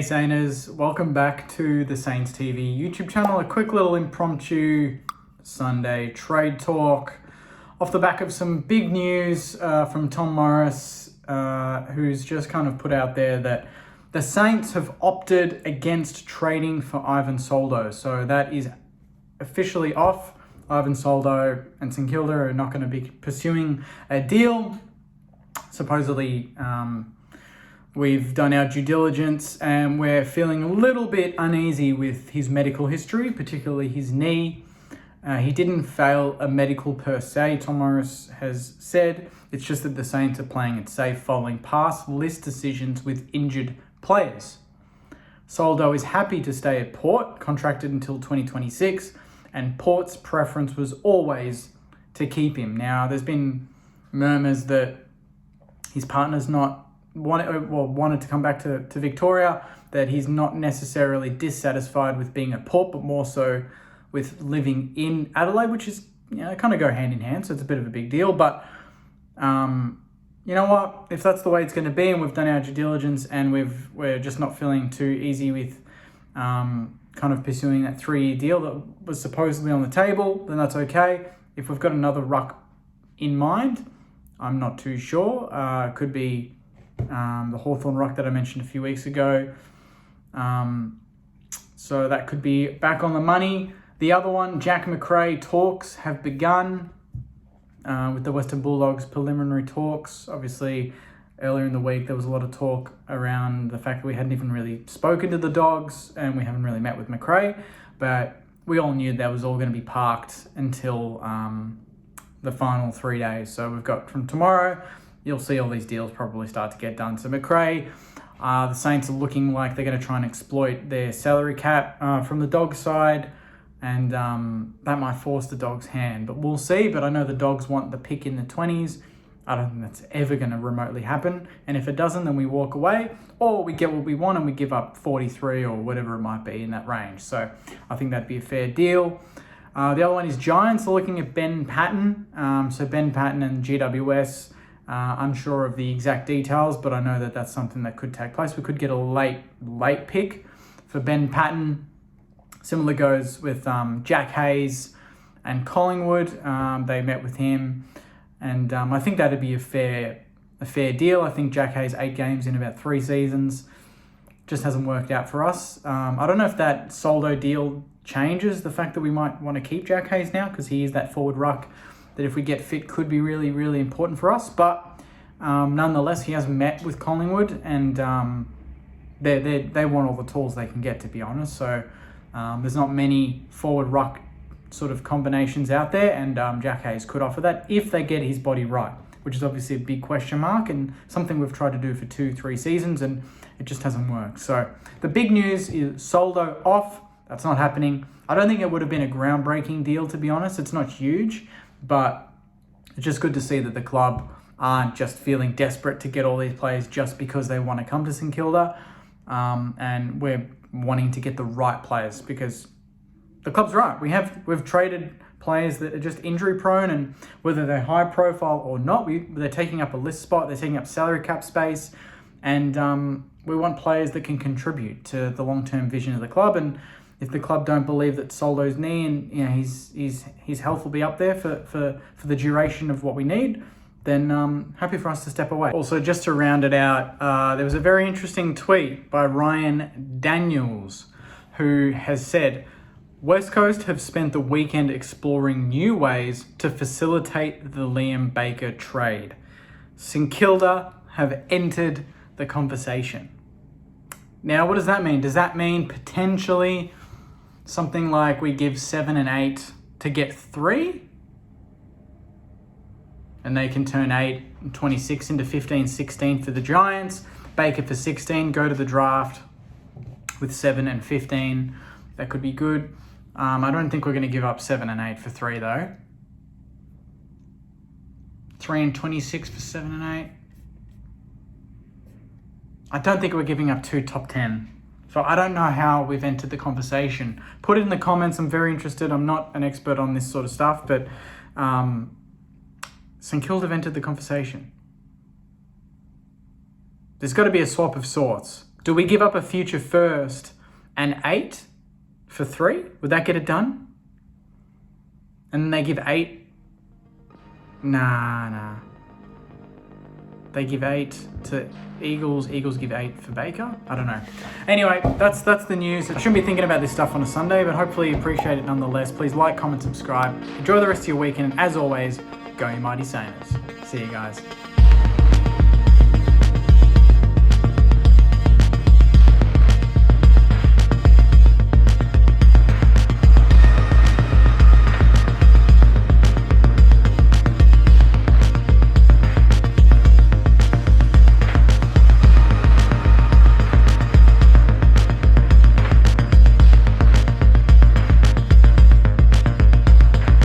Hey Sainers, welcome back to the Saints TV YouTube channel. A quick little impromptu Sunday trade talk off the back of some big news from Tom Morris, who's just kind of put out there that the Saints have opted against trading for Ivan Soldo. So that is officially off. Ivan Soldo and St Kilda are not going to be pursuing a deal. Supposedly, we've done our due diligence and we're feeling a little bit uneasy with his medical history, particularly his knee. He didn't fail a medical per se, Tom Morris has said. It's just that the Saints are playing it safe following past list decisions with injured players. Soldo is happy to stay at Port, contracted until 2026, and Port's preference was always to keep him. Now, there's been murmurs that his partner's not wanted to come back to Victoria, that he's not necessarily dissatisfied with being at Port, but more so with living in Adelaide, which is, kind of go hand in hand, so it's a bit of a big deal. But you know what? If that's the way it's going to be, and we've done our due diligence, and we're just not feeling too easy with kind of pursuing that 3-year deal that was supposedly on the table, then that's okay. If we've got another ruck in mind, I'm not too sure. Could be the Hawthorn ruck that I mentioned a few weeks ago. So that could be back on the money. The other one, Jack Macrae, talks have begun with the Western Bulldogs preliminary talks. Obviously, earlier in the week, there was a lot of talk around the fact that we hadn't even really spoken to the Dogs and we haven't really met with Macrae, but we all knew that was all going to be parked until the final 3 days. So we've got from tomorrow, you'll see all these deals probably start to get done. So Macrae, the Saints are looking like they're going to try and exploit their salary cap from the Dogs side, and that might force the Dogs' hand. But we'll see. But I know the Dogs want the pick in the 20s. I don't think that's ever going to remotely happen. And if it doesn't, then we walk away, or we get what we want and we give up 43 or whatever it might be in that range. So I think that'd be a fair deal. The other one is Giants are looking at Ben Paton. So Ben Paton and GWS, unsure of the exact details, but I know that that's something that could take place. We could get a late pick for Ben Paton. Similar goes with Jack Hayes and Collingwood. They met with him, and I think that'd be a fair deal. I think Jack Hayes 8 games in about 3 seasons just hasn't worked out for us. I don't know if that Soldo deal changes the fact that we might want to keep Jack Hayes now, because he is that forward ruck that if we get fit could be really, really important for us. But nonetheless, he has met with Collingwood, and they want all the tools they can get, to be honest. So there's not many forward ruck sort of combinations out there, and Jack Hayes could offer that if they get his body right, which is obviously a big question mark and something we've tried to do for 2-3 seasons and it just hasn't worked. So the big news is Soldo off. That's not happening. I don't think it would have been a groundbreaking deal, to be honest. It's not huge, but it's just good to see that the club aren't just feeling desperate to get all these players just because they want to come to St Kilda, and we're wanting to get the right players, because the club's right. We've traded players that are just injury prone, and whether they're high profile or not, they're taking up a list spot, they're taking up salary cap space, and we want players that can contribute to the long-term vision of the club. And if the club don't believe that Soldo's knee and his health will be up there for the duration of what we need, then happy for us to step away. Also, just to round it out, there was a very interesting tweet by Ryan Daniels, who has said, West Coast have spent the weekend exploring new ways to facilitate the Liam Baker trade. St Kilda have entered the conversation. Now, what does that mean? Does that mean potentially something like we give 7 and 8 to get 3? And they can turn 8 and 26 into 15, 16 for the Giants. Baker for 16, go to the draft with 7 and 15. That could be good. I don't think we're going to give up 7 and 8 for 3, though. 3 and 26 for 7 and 8. I don't think we're giving up 2 top 10. So I don't know how we've entered the conversation. Put it in the comments. I'm very interested. I'm not an expert on this sort of stuff, but St Kilda have entered the conversation. There's got to be a swap of sorts. Do we give up a future first and 8 for 3? Would that get it done? And then they give 8. Nah. They give 8 to Eagles. Eagles give 8 for Baker. I don't know. Anyway, that's the news. I shouldn't be thinking about this stuff on a Sunday, but hopefully you appreciate it nonetheless. Please like, comment, subscribe. Enjoy the rest of your weekend. And as always, go you mighty Saints. See you guys.